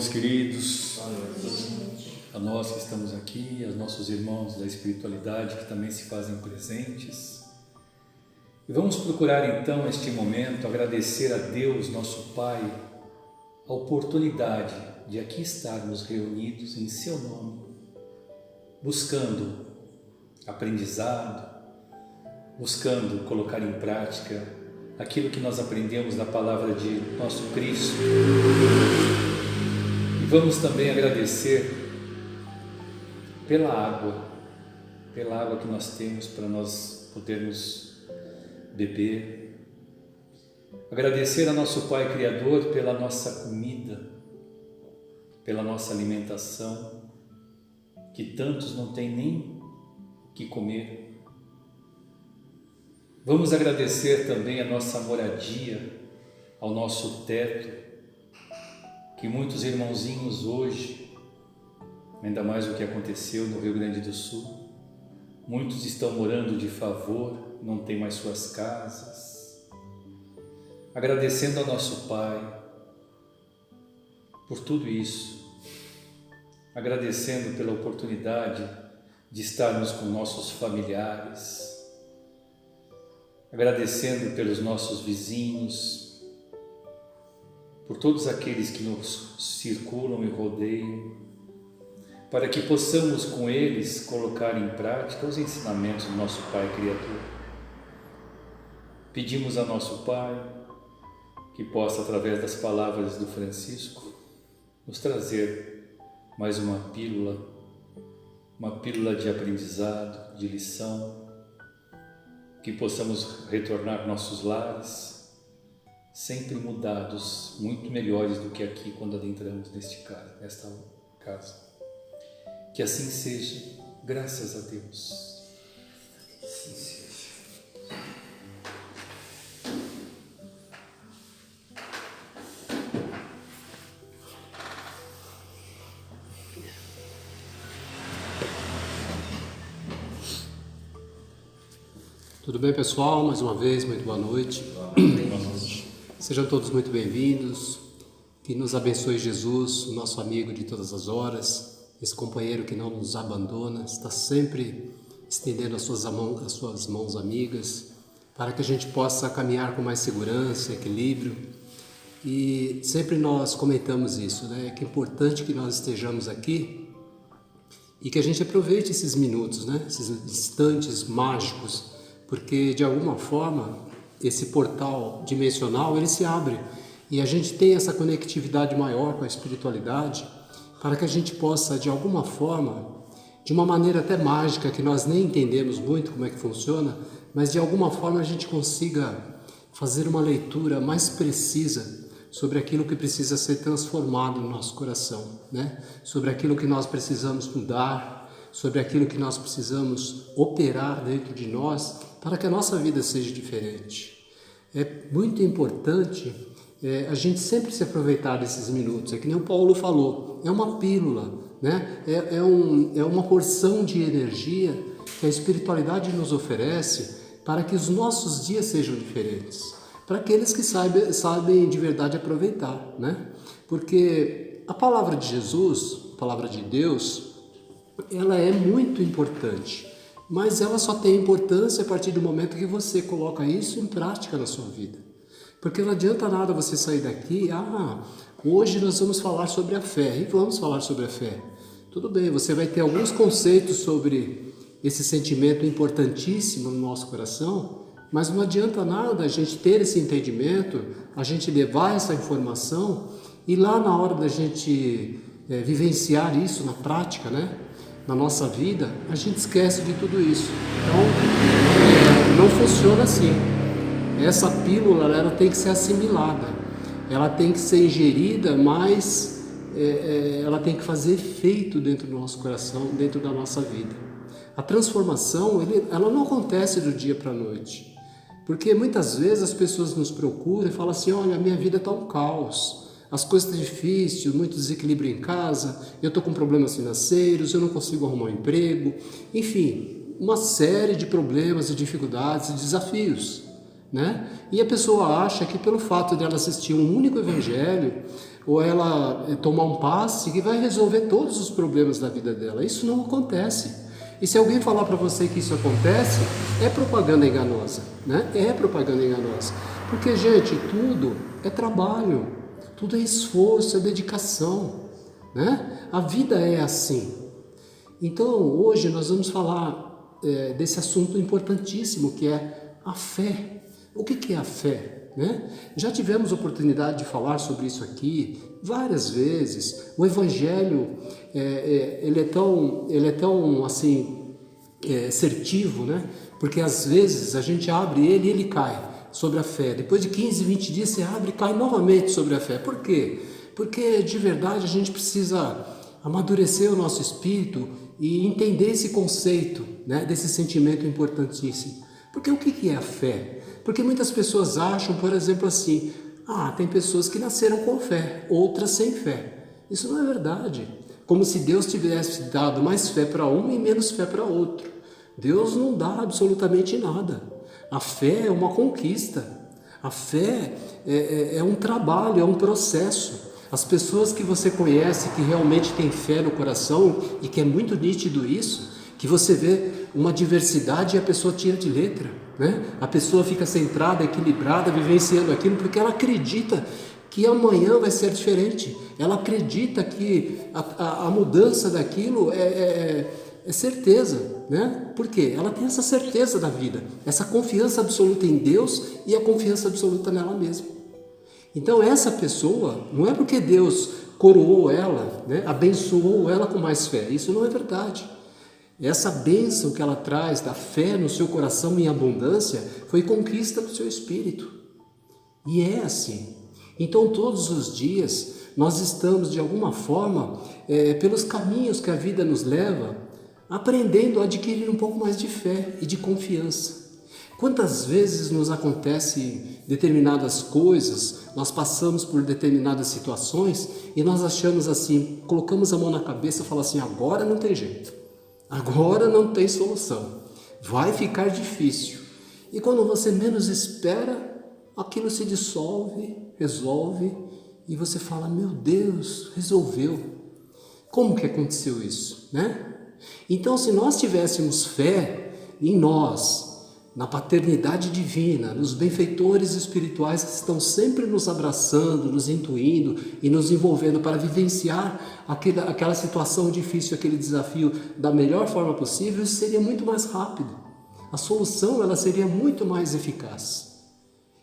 meus queridos, a nós que estamos aqui, aos nossos irmãos da espiritualidade que também se fazem presentes. E vamos procurar então, neste momento, agradecer a Deus, nosso Pai, a oportunidade de aqui estarmos reunidos em Seu nome, buscando aprendizado, buscando colocar em prática aquilo que nós aprendemos da palavra de nosso Cristo. E vamos também agradecer pela água que nós temos para nós podermos beber. Agradecer a nosso Pai Criador pela nossa comida, pela nossa alimentação, que tantos não têm nem o que comer. Vamos agradecer também a nossa moradia, ao nosso teto, que muitos irmãozinhos hoje, ainda mais o que aconteceu no Rio Grande do Sul, muitos estão morando de favor, não têm mais suas casas. Agradecendo ao nosso Pai por tudo isso, agradecendo pela oportunidade de estarmos com nossos familiares, agradecendo pelos nossos vizinhos, por todos aqueles que nos circulam e rodeiam, para que possamos com eles colocar em prática os ensinamentos do nosso Pai Criador. Pedimos a nosso Pai que possa, através das palavras do Francisco, nos trazer mais uma pílula de aprendizado, de lição, que possamos retornar nossos lares sempre mudados, muito melhores do que aqui quando adentramos nesta casa. Que assim seja, graças a Deus. Assim seja. Tudo bem, pessoal? Mais uma vez, muito boa noite. Sejam todos muito bem-vindos. Que nos abençoe Jesus, o nosso amigo de todas as horas, esse companheiro que não nos abandona, está sempre estendendo as suas mãos amigas, para que a gente possa caminhar com mais segurança, equilíbrio. E sempre nós comentamos isso, né? Que é importante que nós estejamos aqui e que a gente aproveite esses minutos, né? Esses instantes mágicos, porque de alguma forma esse portal dimensional ele se abre e a gente tem essa conectividade maior com a espiritualidade para que a gente possa de alguma forma, de uma maneira até mágica que nós nem entendemos muito como é que funciona, mas de alguma forma a gente consiga fazer uma leitura mais precisa sobre aquilo que precisa ser transformado no nosso coração, né? Sobre aquilo que nós precisamos mudar, sobre aquilo que nós precisamos operar dentro de nós para que a nossa vida seja diferente. É muito importante a gente sempre se aproveitar desses minutos. É que nem o Paulo falou, é uma pílula, né? É uma porção de energia que a espiritualidade nos oferece para que os nossos dias sejam diferentes, para aqueles que sabem de verdade aproveitar, né? Porque a palavra de Jesus, a palavra de Deus, ela é muito importante, mas ela só tem importância a partir do momento que você coloca isso em prática na sua vida. Porque não adianta nada você sair daqui, hoje nós vamos falar sobre a fé, e vamos falar sobre a fé. Tudo bem, você vai ter alguns conceitos sobre esse sentimento importantíssimo no nosso coração, mas não adianta nada a gente ter esse entendimento, a gente levar essa informação, e lá na hora da gente vivenciar isso na prática, né? Na nossa vida, a gente esquece de tudo isso. Então, não funciona assim. Essa pílula, ela tem que ser assimilada, ela tem que ser ingerida, mas ela tem que fazer efeito dentro do nosso coração, dentro da nossa vida. A transformação, ela não acontece do dia para a noite, porque muitas vezes as pessoas nos procuram e falam assim, olha, a minha vida está um caos. As coisas estão difíceis, muito desequilíbrio em casa, eu estou com problemas financeiros, eu não consigo arrumar um emprego, enfim, uma série de problemas e dificuldades e desafios, né? E a pessoa acha que pelo fato de ela assistir um único evangelho, ou ela tomar um passe que vai resolver todos os problemas da vida dela. Isso não acontece. E se alguém falar para você que isso acontece, é propaganda enganosa, né? É propaganda enganosa. Porque, gente, tudo é trabalho, tudo é esforço, é dedicação, né? A vida é assim. Então, hoje nós vamos falar desse assunto importantíssimo que é a fé. O que é a fé, né? Já tivemos oportunidade de falar sobre isso aqui várias vezes. O Evangelho ele é tão assim assertivo, né? Porque às vezes a gente abre ele e ele cai sobre a fé. Depois de 15, 20 dias você abre e cai novamente sobre a fé. Por quê? Porque de verdade a gente precisa amadurecer o nosso espírito e entender esse conceito, né? Desse sentimento importantíssimo. Porque o que é a fé? Porque muitas pessoas acham, por exemplo, assim, tem pessoas que nasceram com fé, outras sem fé. Isso não é verdade. Como se Deus tivesse dado mais fé para um e menos fé para outro. Deus não dá absolutamente nada. A fé é uma conquista. A fé é um trabalho, é um processo. As pessoas que você conhece, que realmente têm fé no coração, e que é muito nítido isso, que você vê uma diversidade e a pessoa tira de letra, né? A pessoa fica centrada, equilibrada, vivenciando aquilo, porque ela acredita que amanhã vai ser diferente. Ela acredita que a mudança daquilo é certeza, né? Por quê? Ela tem essa certeza da vida, essa confiança absoluta em Deus e a confiança absoluta nela mesma. Então essa pessoa, não é porque Deus coroou ela, né? Abençoou ela com mais fé, isso não é verdade. Essa bênção que ela traz da fé no seu coração em abundância foi conquista do seu espírito. E é assim. Então todos os dias nós estamos de alguma forma, pelos caminhos que a vida nos leva, aprendendo a adquirir um pouco mais de fé e de confiança. Quantas vezes nos acontecem determinadas coisas, nós passamos por determinadas situações e nós achamos assim, colocamos a mão na cabeça e falamos assim, agora não tem jeito. Agora não tem solução, vai ficar difícil. E quando você menos espera, aquilo se dissolve, resolve, e você fala, meu Deus, resolveu. Como que aconteceu isso, né? Então, se nós tivéssemos fé em nós, na paternidade divina, nos benfeitores espirituais que estão sempre nos abraçando, nos intuindo e nos envolvendo para vivenciar aquela situação difícil, aquele desafio da melhor forma possível, isso seria muito mais rápido. A solução ela seria muito mais eficaz.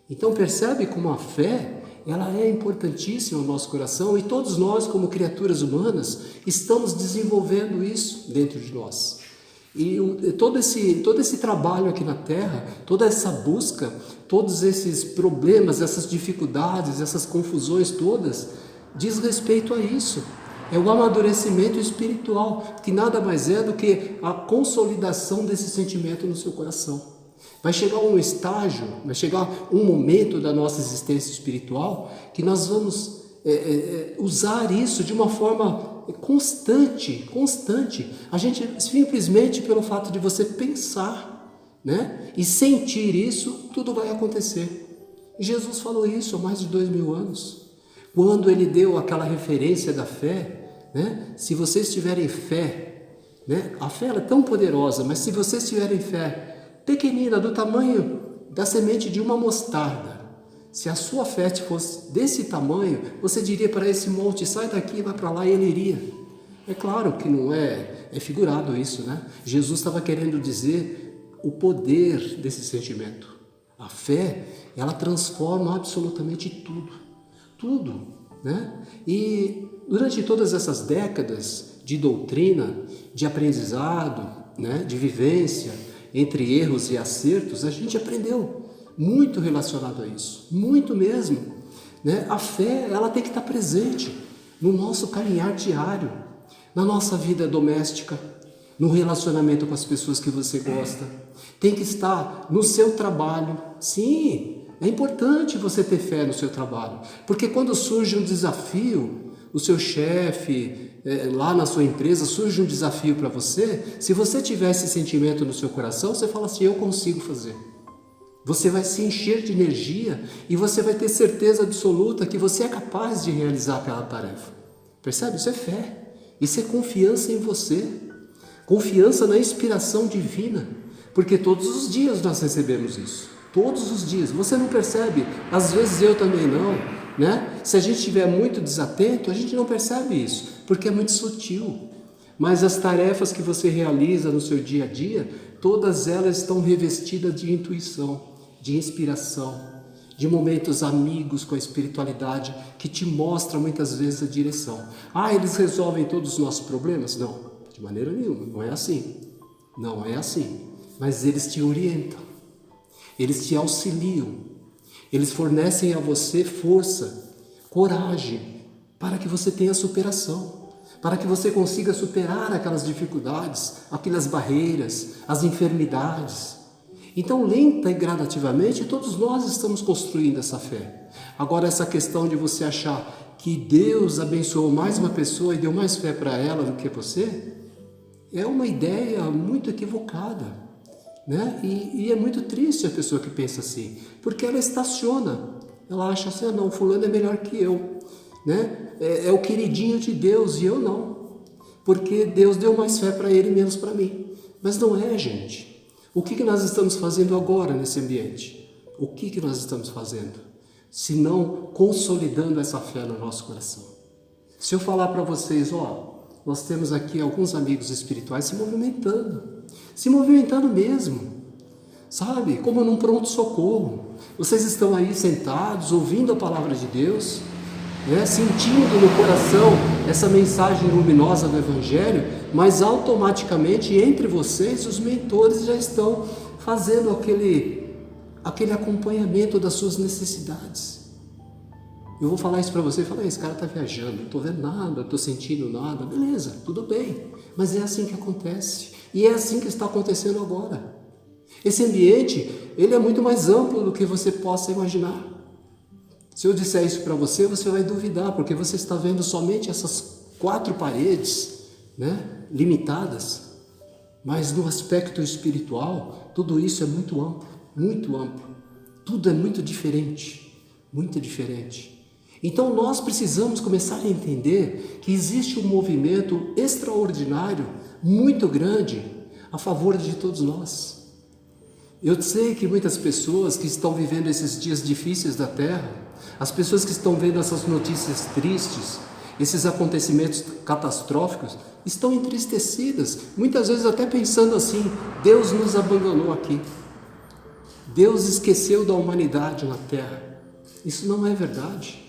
Então percebe como a fé ela é importantíssima no nosso coração e todos nós como criaturas humanas estamos desenvolvendo isso dentro de nós. E todo esse trabalho aqui na Terra, toda essa busca, todos esses problemas, essas dificuldades, essas confusões todas, diz respeito a isso. É o amadurecimento espiritual, que nada mais é do que a consolidação desse sentimento no seu coração. Vai chegar um estágio, vai chegar um momento da nossa existência espiritual que nós vamos usar isso de uma forma constante. A gente simplesmente pelo fato de você pensar, né, e sentir isso, tudo vai acontecer. E Jesus falou isso há mais de 2000 anos, quando ele deu aquela referência da fé, né? Se vocês tiverem fé, né? A fé é tão poderosa, mas se vocês tiverem fé pequenina, do tamanho da semente de uma mostarda, se a sua fé fosse desse tamanho, você diria para esse monte, sai daqui, vai para lá, e ele iria. É claro que não é figurado isso, né? Jesus estava querendo dizer o poder desse sentimento. A fé, ela transforma absolutamente tudo, né? E durante todas essas décadas de doutrina, de aprendizado, né, de vivência, entre erros e acertos, a gente aprendeu muito relacionado a isso, muito mesmo, né? A fé, ela tem que estar presente no nosso caminhar diário, na nossa vida doméstica, no relacionamento com as pessoas que você gosta, tem que estar no seu trabalho. Sim, é importante você ter fé no seu trabalho, porque quando surge um desafio, o seu chefe, lá na sua empresa, surge um desafio para você, se você tiver esse sentimento no seu coração, você fala assim, eu consigo fazer. Você vai se encher de energia e você vai ter certeza absoluta que você é capaz de realizar aquela tarefa. Percebe? Isso é fé. Isso é confiança em você. Confiança na inspiração divina. Porque todos os dias nós recebemos isso. Todos os dias. Você não percebe? Às vezes eu também não, né? Se a gente estiver muito desatento, a gente não percebe isso, porque é muito sutil. Mas as tarefas que você realiza no seu dia a dia, todas elas estão revestidas de intuição, de inspiração, de momentos amigos com a espiritualidade que te mostra muitas vezes a direção. Eles resolvem todos os nossos problemas? Não, de maneira nenhuma, não é assim. Não é assim. Mas eles te orientam, eles te auxiliam, eles fornecem a você força, coragem, para que você tenha superação, para que você consiga superar aquelas dificuldades, aquelas barreiras, as enfermidades. Então, lenta e gradativamente, todos nós estamos construindo essa fé. Agora, essa questão de você achar que Deus abençoou mais uma pessoa e deu mais fé para ela do que você, é uma ideia muito equivocada, né? E é muito triste a pessoa que pensa assim, porque ela estaciona, ela acha assim, não, fulano é melhor que eu, né? É o queridinho de Deus e eu não, porque Deus deu mais fé para ele menos para mim. Mas não é, gente. O que nós estamos fazendo agora nesse ambiente? O que nós estamos fazendo? Se não consolidando essa fé no nosso coração. Se eu falar para vocês, nós temos aqui alguns amigos espirituais se movimentando mesmo, sabe? Como num pronto-socorro. Vocês estão aí sentados, ouvindo a palavra de Deus, né? Sentindo no coração essa mensagem luminosa do Evangelho, mas automaticamente entre vocês os mentores já estão fazendo aquele acompanhamento das suas necessidades. Eu vou falar isso para você e falar, esse cara está viajando, não estou vendo nada, não estou sentindo nada. Beleza, tudo bem, mas é assim que acontece e é assim que está acontecendo agora. Esse ambiente, ele é muito mais amplo do que você possa imaginar. Se eu disser isso para você, você vai duvidar, porque você está vendo somente essas 4 paredes, né, limitadas, mas no aspecto espiritual, tudo isso é muito amplo, tudo é muito diferente, muito diferente. Então nós precisamos começar a entender que existe um movimento extraordinário, muito grande, a favor de todos nós. Eu sei que muitas pessoas que estão vivendo esses dias difíceis da Terra, as pessoas que estão vendo essas notícias tristes, esses acontecimentos catastróficos, estão entristecidas, muitas vezes até pensando assim, Deus nos abandonou aqui, Deus esqueceu da humanidade na Terra. Isso não é verdade,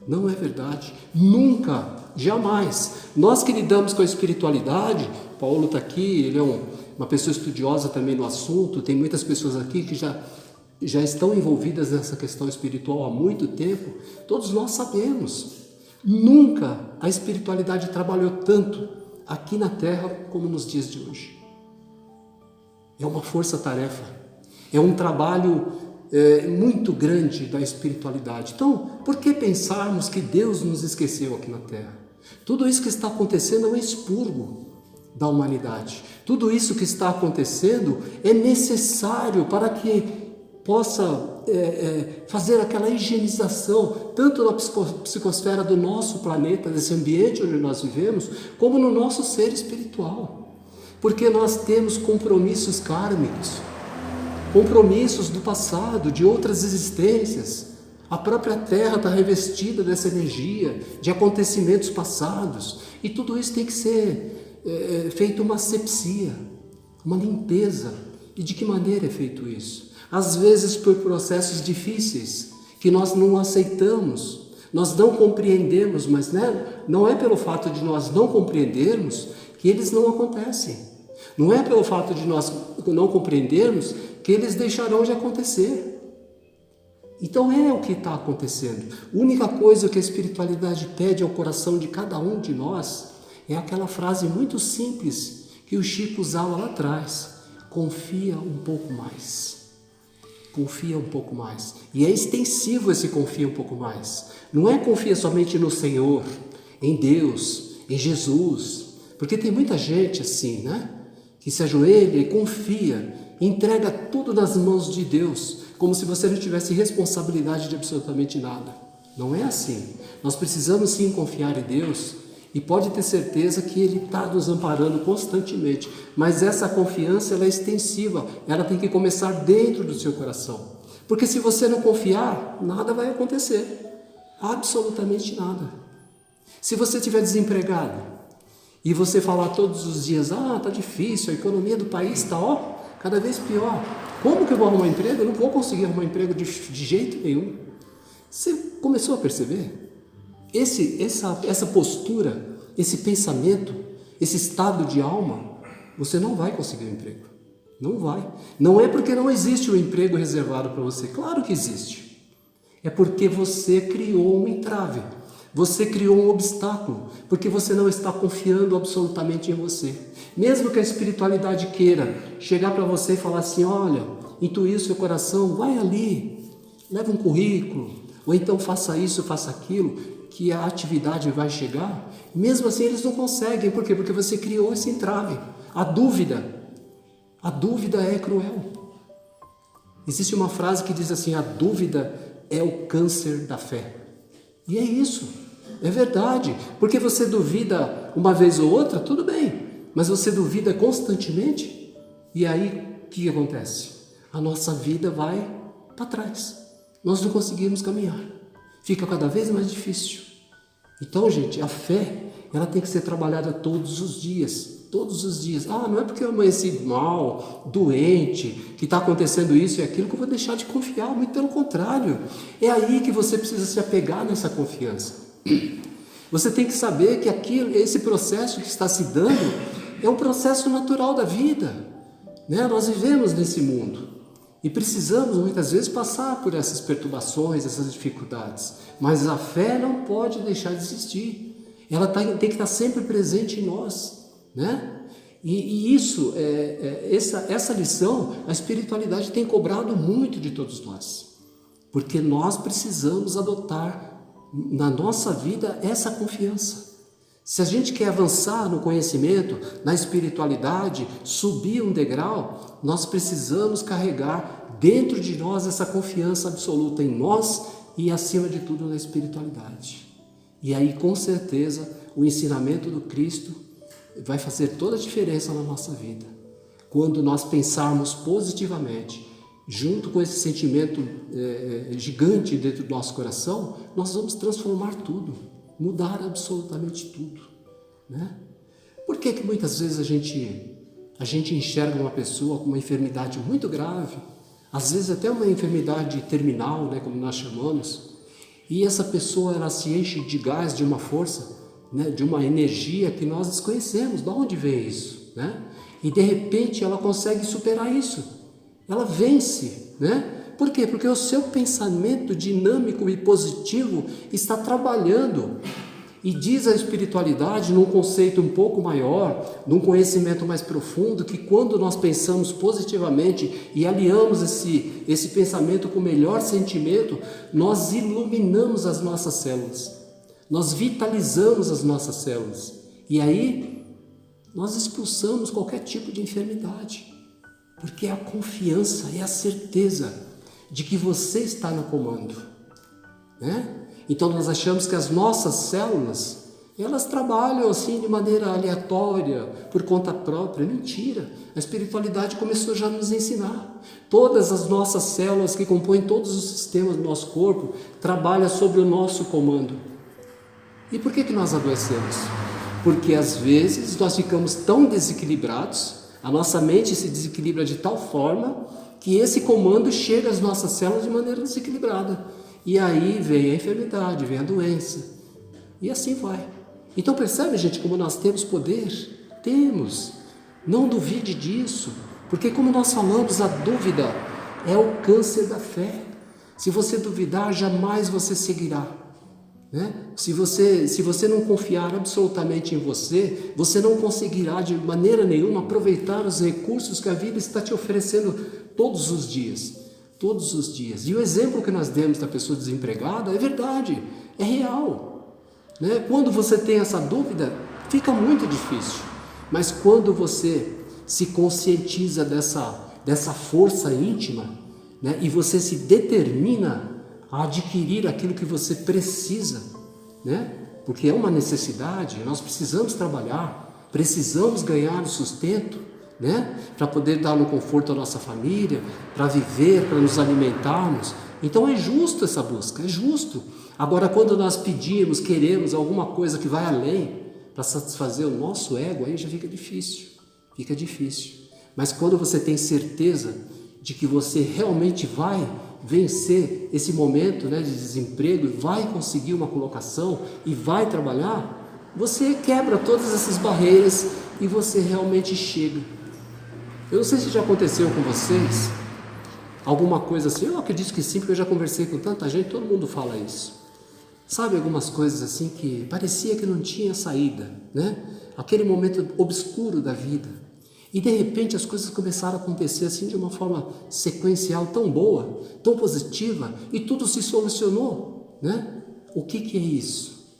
não é verdade, nunca, jamais. Nós que lidamos com a espiritualidade, Paulo está aqui, ele é uma pessoa estudiosa também no assunto, tem muitas pessoas aqui que já estão envolvidas nessa questão espiritual há muito tempo, todos nós sabemos, nunca a espiritualidade trabalhou tanto aqui na Terra como nos dias de hoje. É uma força-tarefa, é um trabalho muito grande da espiritualidade. Então, por que pensarmos que Deus nos esqueceu aqui na Terra? Tudo isso que está acontecendo é um expurgo da humanidade. Tudo isso que está acontecendo é necessário para que possa fazer aquela higienização, tanto na psicosfera do nosso planeta, desse ambiente onde nós vivemos, como no nosso ser espiritual. Porque nós temos compromissos kármicos, compromissos do passado, de outras existências. A própria Terra está revestida dessa energia, de acontecimentos passados, e tudo isso tem que ser feito uma asepsia, uma limpeza. E de que maneira é feito isso? Às vezes por processos difíceis, que nós não aceitamos, nós não compreendemos, mas não é pelo fato de nós não compreendermos que eles não acontecem. Não é pelo fato de nós não compreendermos que eles deixarão de acontecer. Então é o que está acontecendo. A única coisa que a espiritualidade pede ao coração de cada um de nós é aquela frase muito simples que o Chico usava lá atrás: confia um pouco mais. Confia um pouco mais. E é extensivo esse confia um pouco mais. Não é confia somente no Senhor, em Deus, em Jesus. Porque tem muita gente assim, né? Que se ajoelha e confia entrega tudo nas mãos de Deus, como se você não tivesse responsabilidade de absolutamente nada. Não é assim. Nós precisamos sim confiar em Deus e pode ter certeza que Ele está nos amparando constantemente. Mas essa confiança ela é extensiva, ela tem que começar dentro do seu coração. Porque se você não confiar, nada vai acontecer. Absolutamente nada. Se você estiver desempregado e você falar todos os dias, está difícil, a economia do país está cada vez pior. Como que eu vou arrumar emprego? Eu não vou conseguir arrumar emprego de jeito nenhum. Você começou a perceber? Essa postura, esse pensamento, esse estado de alma, você não vai conseguir um emprego. Não vai. Não é porque não existe um emprego reservado para você. Claro que existe. É porque você criou um entrave. Você criou um obstáculo. Porque você não está confiando absolutamente em você. Mesmo que a espiritualidade queira chegar para você e falar assim, olha, intuir o seu coração, vai ali, leva um currículo, ou então faça isso, faça aquilo, que a atividade vai chegar. Mesmo assim eles não conseguem. Por quê? Porque você criou esse entrave. A dúvida é cruel. Existe uma frase que diz assim, a dúvida é o câncer da fé. E é isso, é verdade. Porque você duvida uma vez ou outra, tudo bem. Mas você duvida constantemente, e aí o que acontece? A nossa vida vai para trás. Nós não conseguimos caminhar. Fica cada vez mais difícil. Então, gente, a fé, ela tem que ser trabalhada todos os dias. Todos os dias. Não é porque eu amanheci mal, doente, que está acontecendo isso e aquilo que eu vou deixar de confiar. Muito pelo contrário. É aí que você precisa se apegar nessa confiança. Você tem que saber que esse processo que está se dando é um processo natural da vida. Né? Nós vivemos nesse mundo. E precisamos muitas vezes passar por essas perturbações, essas dificuldades. Mas a fé não pode deixar de existir. Ela tem que estar sempre presente em nós. Né? E isso, essa lição, a espiritualidade tem cobrado muito de todos nós. Porque nós precisamos adotar na nossa vida essa confiança. Se a gente quer avançar no conhecimento, na espiritualidade, subir um degrau, nós precisamos carregar dentro de nós essa confiança absoluta em nós e, acima de tudo, na espiritualidade. E aí, com certeza, o ensinamento do Cristo vai fazer toda a diferença na nossa vida. Quando nós pensarmos positivamente, junto com esse sentimento gigante dentro do nosso coração, nós vamos transformar tudo, mudar absolutamente tudo. Né? Por que muitas vezes a gente enxerga uma pessoa com uma enfermidade muito grave, às vezes até uma enfermidade terminal, né, como nós chamamos, e essa pessoa ela se enche de gás, de uma força, né, de uma energia que nós desconhecemos. De onde vem isso? Né? E de repente ela consegue superar isso. Ela vence. Né? Por quê? Porque o seu pensamento dinâmico e positivo está trabalhando. E diz a espiritualidade, num conceito um pouco maior, num conhecimento mais profundo, que quando nós pensamos positivamente e aliamos esse pensamento com o melhor sentimento, nós iluminamos as nossas células. Nós vitalizamos as nossas células. E aí, nós expulsamos qualquer tipo de enfermidade. Porque é a confiança, é a certeza de que você está no comando. Né? Então, nós achamos que as nossas células, elas trabalham assim de maneira aleatória, por conta própria. Mentira! A espiritualidade começou já a nos ensinar. Todas as nossas células que compõem todos os sistemas do nosso corpo trabalham sobre o nosso comando. E por que nós adoecemos? Porque às vezes nós ficamos tão desequilibrados, a nossa mente se desequilibra de tal forma que esse comando chega às nossas células de maneira desequilibrada. E aí vem a enfermidade, vem a doença. E assim vai. Então percebe, gente, como nós temos poder? Temos. Não duvide disso. Porque como nós falamos, a dúvida é o câncer da fé. Se você duvidar, jamais você seguirá. Né? Se você não confiar absolutamente em você, você não conseguirá de maneira nenhuma aproveitar os recursos que a vida está te oferecendo todos os dias. Todos os dias. E o exemplo que nós demos da pessoa desempregada é verdade, é real. Né? Quando você tem essa dúvida, fica muito difícil. Mas quando você se conscientiza dessa força íntima, né? E você se determina a adquirir aquilo que você precisa, né? Porque é uma necessidade, nós precisamos trabalhar, precisamos ganhar o sustento, né? Para poder dar um conforto à nossa família, para viver, para nos alimentarmos. Então é justo essa busca, é justo. Agora, quando nós pedimos, queremos alguma coisa que vai além para satisfazer o nosso ego, aí já fica difícil, fica difícil. Mas quando você tem certeza de que você realmente vai vencer esse momento, né, de desemprego, vai conseguir uma colocação e vai trabalhar, você quebra todas essas barreiras e você realmente chega. Eu não sei se já aconteceu com vocês alguma coisa assim, eu acredito que sim, porque eu já conversei com tanta gente, todo mundo fala isso. Sabe, algumas coisas assim que parecia que não tinha saída, né? Aquele momento obscuro da vida. E de repente as coisas começaram a acontecer assim de uma forma sequencial tão boa, tão positiva, e tudo se solucionou, né? O que é isso?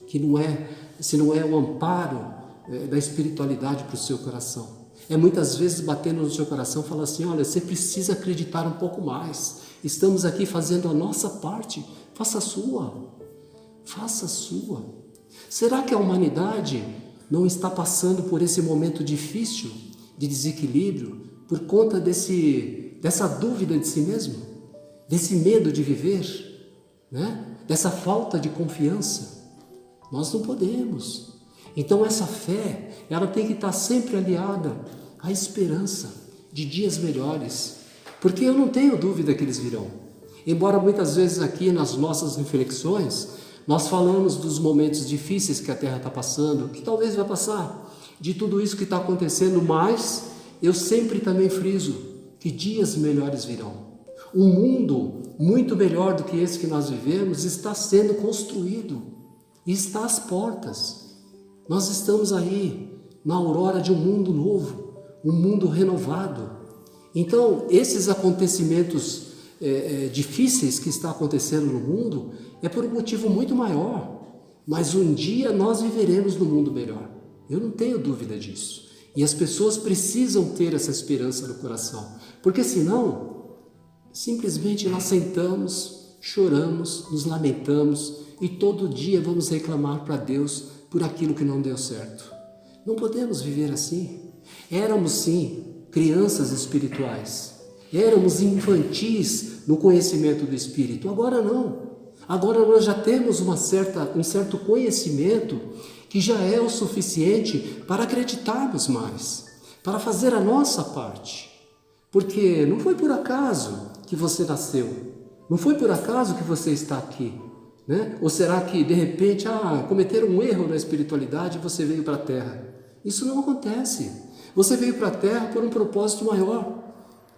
Se não é o amparo da espiritualidade para o seu coração. É muitas vezes batendo no seu coração, falar assim, olha, você precisa acreditar um pouco mais. Estamos aqui fazendo a nossa parte, faça a sua. Faça a sua. Será que a humanidade não está passando por esse momento difícil de desequilíbrio por conta dessa dúvida de si mesmo? Desse medo de viver? Né? Dessa falta de confiança? Nós não podemos. Então essa fé, ela tem que estar sempre aliada à esperança de dias melhores. Porque eu não tenho dúvida que eles virão. Embora muitas vezes aqui nas nossas reflexões nós falamos dos momentos difíceis que a Terra está passando, que talvez vai passar, de tudo isso que está acontecendo, mas eu sempre também friso que dias melhores virão. Um mundo muito melhor do que esse que nós vivemos está sendo construído e está às portas. Nós estamos aí na aurora de um mundo novo, um mundo renovado. Então, esses acontecimentos difíceis que está acontecendo no mundo é por um motivo muito maior, mas um dia nós viveremos num mundo melhor, eu não tenho dúvida disso, e as pessoas precisam ter essa esperança no coração, porque senão simplesmente nós sentamos, choramos, nos lamentamos e todo dia vamos reclamar para Deus por aquilo que não deu certo. Não podemos viver assim. Éramos sim crianças espirituais, éramos infantis no conhecimento do Espírito, agora não. Agora nós já temos um certo conhecimento que já é o suficiente para acreditarmos mais, para fazer a nossa parte. Porque não foi por acaso que você nasceu, não foi por acaso que você está aqui, né? Ou será que de repente cometeram um erro na espiritualidade e você veio para a Terra? Isso não acontece. Você veio para a Terra por um propósito maior.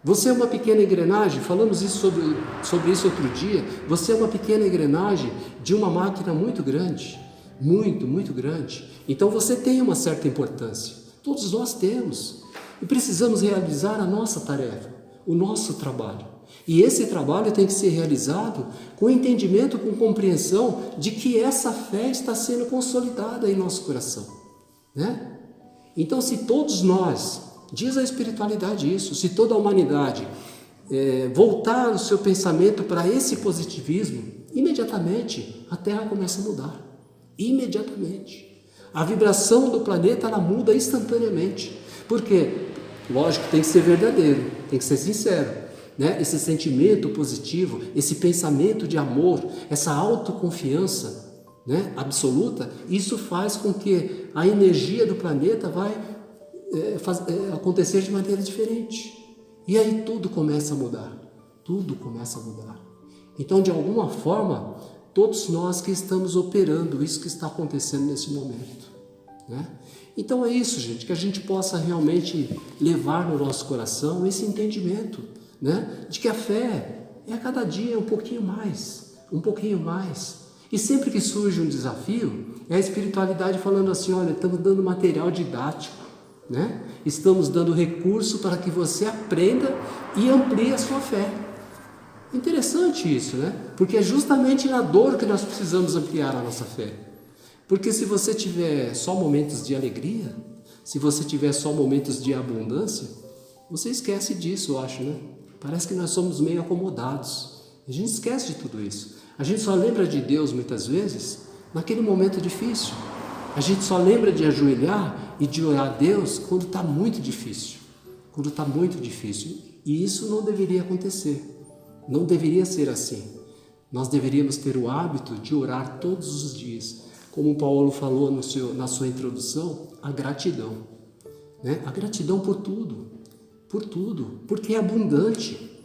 Você é uma pequena engrenagem, falamos sobre isso outro dia, você é uma pequena engrenagem de uma máquina muito grande, muito grande. Então você tem uma certa importância, todos nós temos, e precisamos realizar a nossa tarefa, o nosso trabalho. E esse trabalho tem que ser realizado com entendimento, com compreensão de que essa fé está sendo consolidada em nosso coração, né? Então, se todos nós, diz a espiritualidade isso, se toda a humanidade voltar o seu pensamento para esse positivismo, imediatamente a Terra começa a mudar. Imediatamente. A vibração do planeta ela muda instantaneamente. Por quê? Lógico, tem que ser verdadeiro, tem que ser sincero, né? Esse sentimento positivo, esse pensamento de amor, essa autoconfiança, né, absoluta, isso faz com que a energia do planeta vai acontecer de maneira diferente. E aí tudo começa a mudar. Tudo começa a mudar. Então, de alguma forma, todos nós que estamos operando isso que está acontecendo nesse momento, né? Então é isso, gente, que a gente possa realmente levar no nosso coração esse entendimento, né, de que a fé é a cada dia um pouquinho mais. E sempre que surge um desafio, é a espiritualidade falando assim, olha, estamos dando material didático, né? Estamos dando recurso para que você aprenda e amplie a sua fé. Interessante isso, né? Porque é justamente na dor que nós precisamos ampliar a nossa fé. Porque se você tiver só momentos de alegria, se você tiver só momentos de abundância, Você esquece disso, eu acho, né? Parece que nós somos meio acomodados. A gente esquece de tudo isso. A gente só lembra de Deus, muitas vezes, naquele momento difícil. A gente só lembra de ajoelhar e de orar a Deus quando está muito difícil. Quando está muito difícil. E isso não deveria acontecer. Não deveria ser assim. Nós deveríamos ter o hábito de orar todos os dias. Como Paulo falou na sua introdução, a gratidão. Né? A gratidão por tudo, porque é abundante.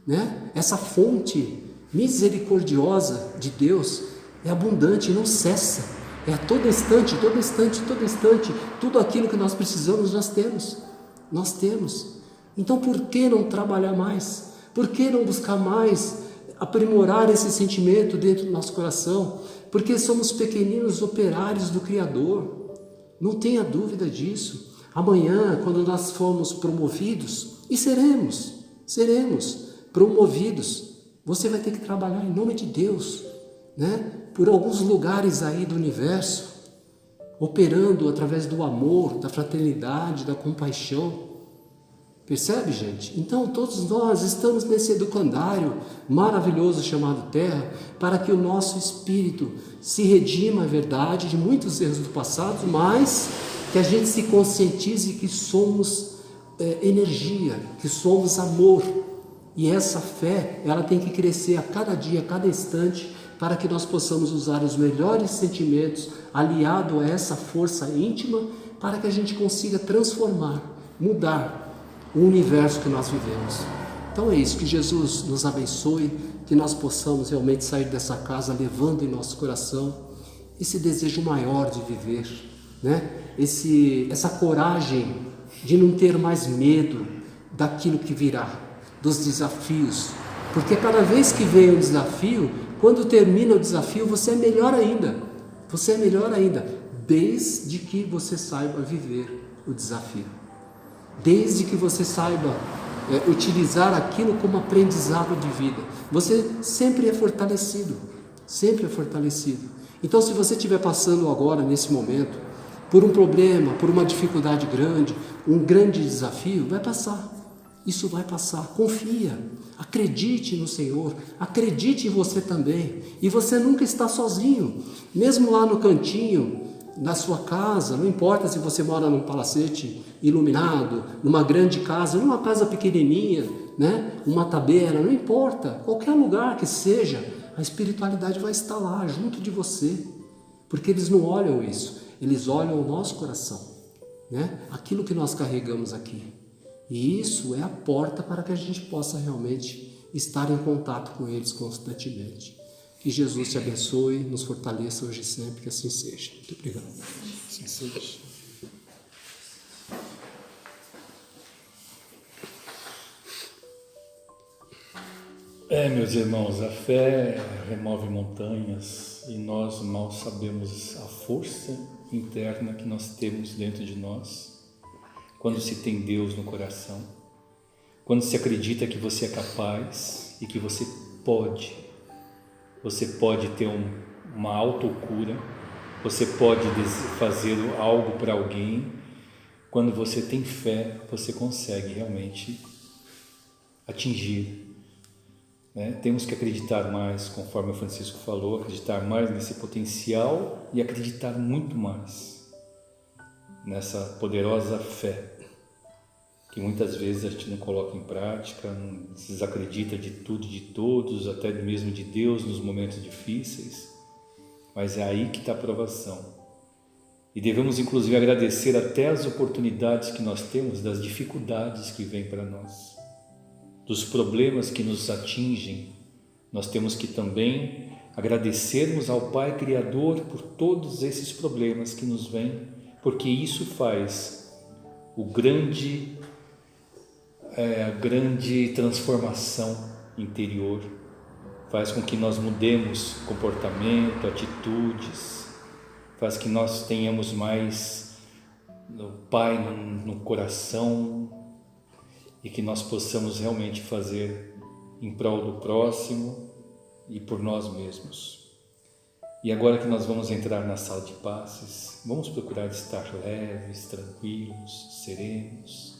Né? Essa fonte misericordiosa de Deus é abundante, não cessa. É a todo instante, tudo aquilo que nós precisamos nós temos. Então por que não trabalhar mais? Por que não buscar mais aprimorar esse sentimento dentro do nosso coração? Porque somos pequeninos operários do Criador, não tenha dúvida disso. Amanhã, quando nós formos promovidos, e seremos promovidos, você vai ter que trabalhar em nome de Deus, né? Por alguns lugares aí do universo, operando através do amor, da fraternidade, da compaixão. Percebe, gente? Então todos nós estamos nesse educandário maravilhoso chamado Terra, para que o nosso espírito se redima, é verdade, de muitos erros do passado, mas que a gente se conscientize que somos energia, que somos amor. E essa fé, ela tem que crescer a cada dia, a cada instante, para que nós possamos usar os melhores sentimentos, aliado a essa força íntima, para que a gente consiga transformar, mudar o universo que nós vivemos. Então é isso, que Jesus nos abençoe, que nós possamos realmente sair dessa casa levando em nosso coração esse desejo maior de viver, né? Essa coragem de não ter mais medo daquilo que virá, dos desafios, porque cada vez que vem um desafio, quando termina o desafio, você é melhor ainda, desde que você saiba viver o desafio. Desde que você saiba utilizar aquilo como aprendizado de vida, você sempre é fortalecido. Então, se você estiver passando agora, nesse momento, por um problema, por uma dificuldade grande, um grande desafio, vai passar. Isso vai passar. Confia, acredite no Senhor, acredite em você também. E você nunca está sozinho, mesmo lá no cantinho da sua casa, não importa se você mora num palacete iluminado, numa grande casa, numa casa pequenininha, né? Uma taberna, não importa, qualquer lugar que seja, a espiritualidade vai estar lá junto de você, porque eles não olham isso, eles olham o nosso coração, né? Aquilo que nós carregamos aqui, e isso é a porta para que a gente possa realmente estar em contato com eles constantemente. Que Jesus te abençoe, nos fortaleça hoje e sempre, que assim seja. Muito obrigado. Assim seja. Meus irmãos, a fé remove montanhas e nós mal sabemos a força interna que nós temos dentro de nós quando se tem Deus no coração, quando se acredita que você é capaz e que você pode ter uma autocura, você pode fazer algo para alguém. Quando você tem fé, você consegue realmente atingir. Temos que acreditar mais, conforme o Francisco falou, acreditar mais nesse potencial e acreditar muito mais nessa poderosa fé, que muitas vezes a gente não coloca em prática, desacredita de tudo e de todos, até mesmo de Deus nos momentos difíceis, mas é aí que está a provação. E devemos inclusive agradecer até as oportunidades que nós temos, das dificuldades que vêm para nós, dos problemas que nos atingem. Nós temos que também agradecermos ao Pai Criador por todos esses problemas que nos vêm, porque isso faz a grande transformação interior, faz com que nós mudemos comportamento, atitudes, faz que nós tenhamos mais o Pai no coração e que nós possamos realmente fazer em prol do próximo e por nós mesmos. E agora que nós vamos entrar na sala de passes, vamos procurar estar leves, tranquilos, serenos,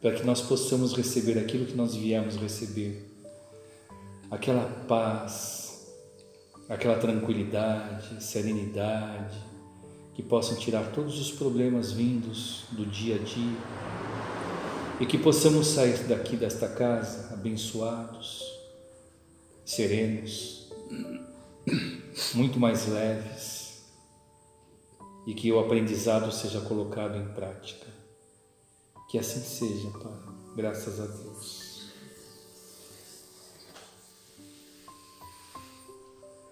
para que nós possamos receber aquilo que nós viemos receber. Aquela paz, aquela tranquilidade, serenidade, que possam tirar todos os problemas vindos do dia a dia e que possamos sair daqui desta casa abençoados, serenos, muito mais leves, e que o aprendizado seja colocado em prática. Que assim seja, Pai, graças a Deus.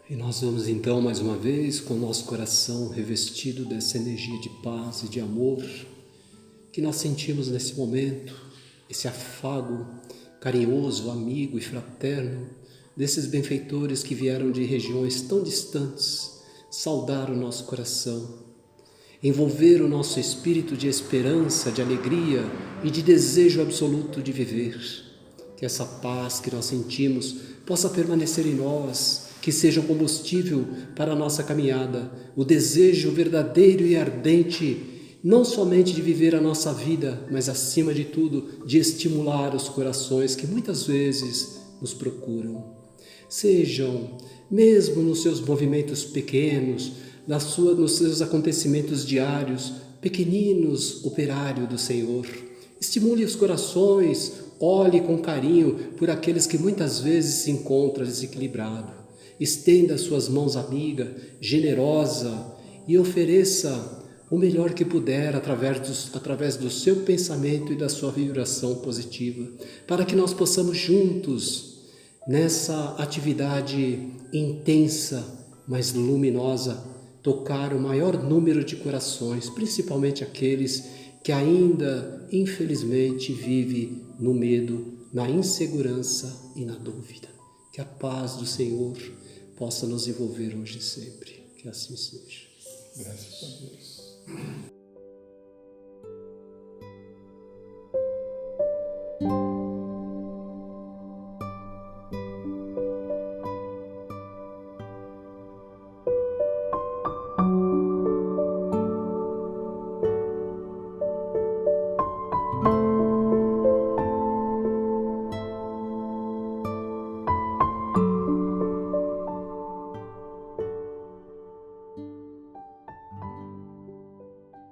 E nós vamos então, mais uma vez, com o nosso coração revestido dessa energia de paz e de amor que nós sentimos nesse momento, esse afago carinhoso, amigo e fraterno desses benfeitores que vieram de regiões tão distantes, saudar o nosso coração, envolver o nosso espírito de esperança, de alegria e de desejo absoluto de viver. Que essa paz que nós sentimos possa permanecer em nós, que seja o combustível para a nossa caminhada, o desejo verdadeiro e ardente, não somente de viver a nossa vida, mas acima de tudo, de estimular os corações que muitas vezes nos procuram. Sejam, mesmo nos seus movimentos pequenos, nos seus acontecimentos diários, pequeninos operários do Senhor. Estimule os corações, olhe com carinho por aqueles que muitas vezes se encontram desequilibrados. Estenda suas mãos amiga, generosa e ofereça o melhor que puder através do seu pensamento e da sua vibração positiva, para que nós possamos juntos, nessa atividade intensa, mas luminosa, tocar o maior número de corações, principalmente aqueles que ainda, infelizmente, vivem no medo, na insegurança e na dúvida. Que a paz do Senhor possa nos envolver hoje e sempre. Que assim seja. Graças a Deus.